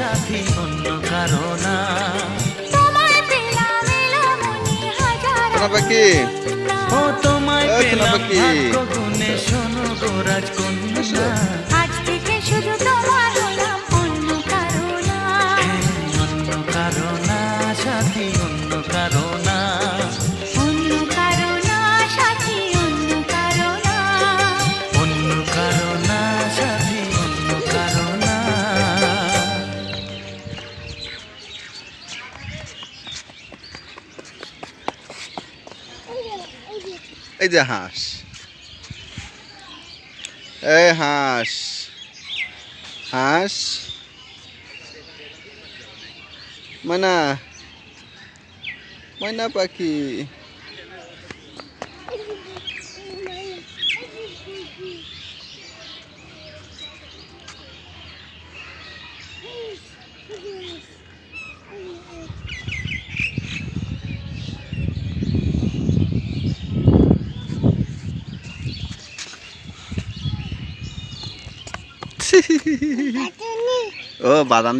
সাথী অন্য কারো না। পাখি ও তোমায় পেলাম ভাগ্য গুণে, শোনো গো রাজকন্যা। আজ থেকে শুধু তোমার হলাম, অন্য কারো না। অন্য কারো না সাথী, অন্য কারো না। অন্য কারো না সাথী, অন্য কারো না। অন্য কারো না সাথী, অন্য কারো না। এই যে হাঁস, এই হাঁস, হাঁস ময়না, ময়না পাখি। ও বাদাম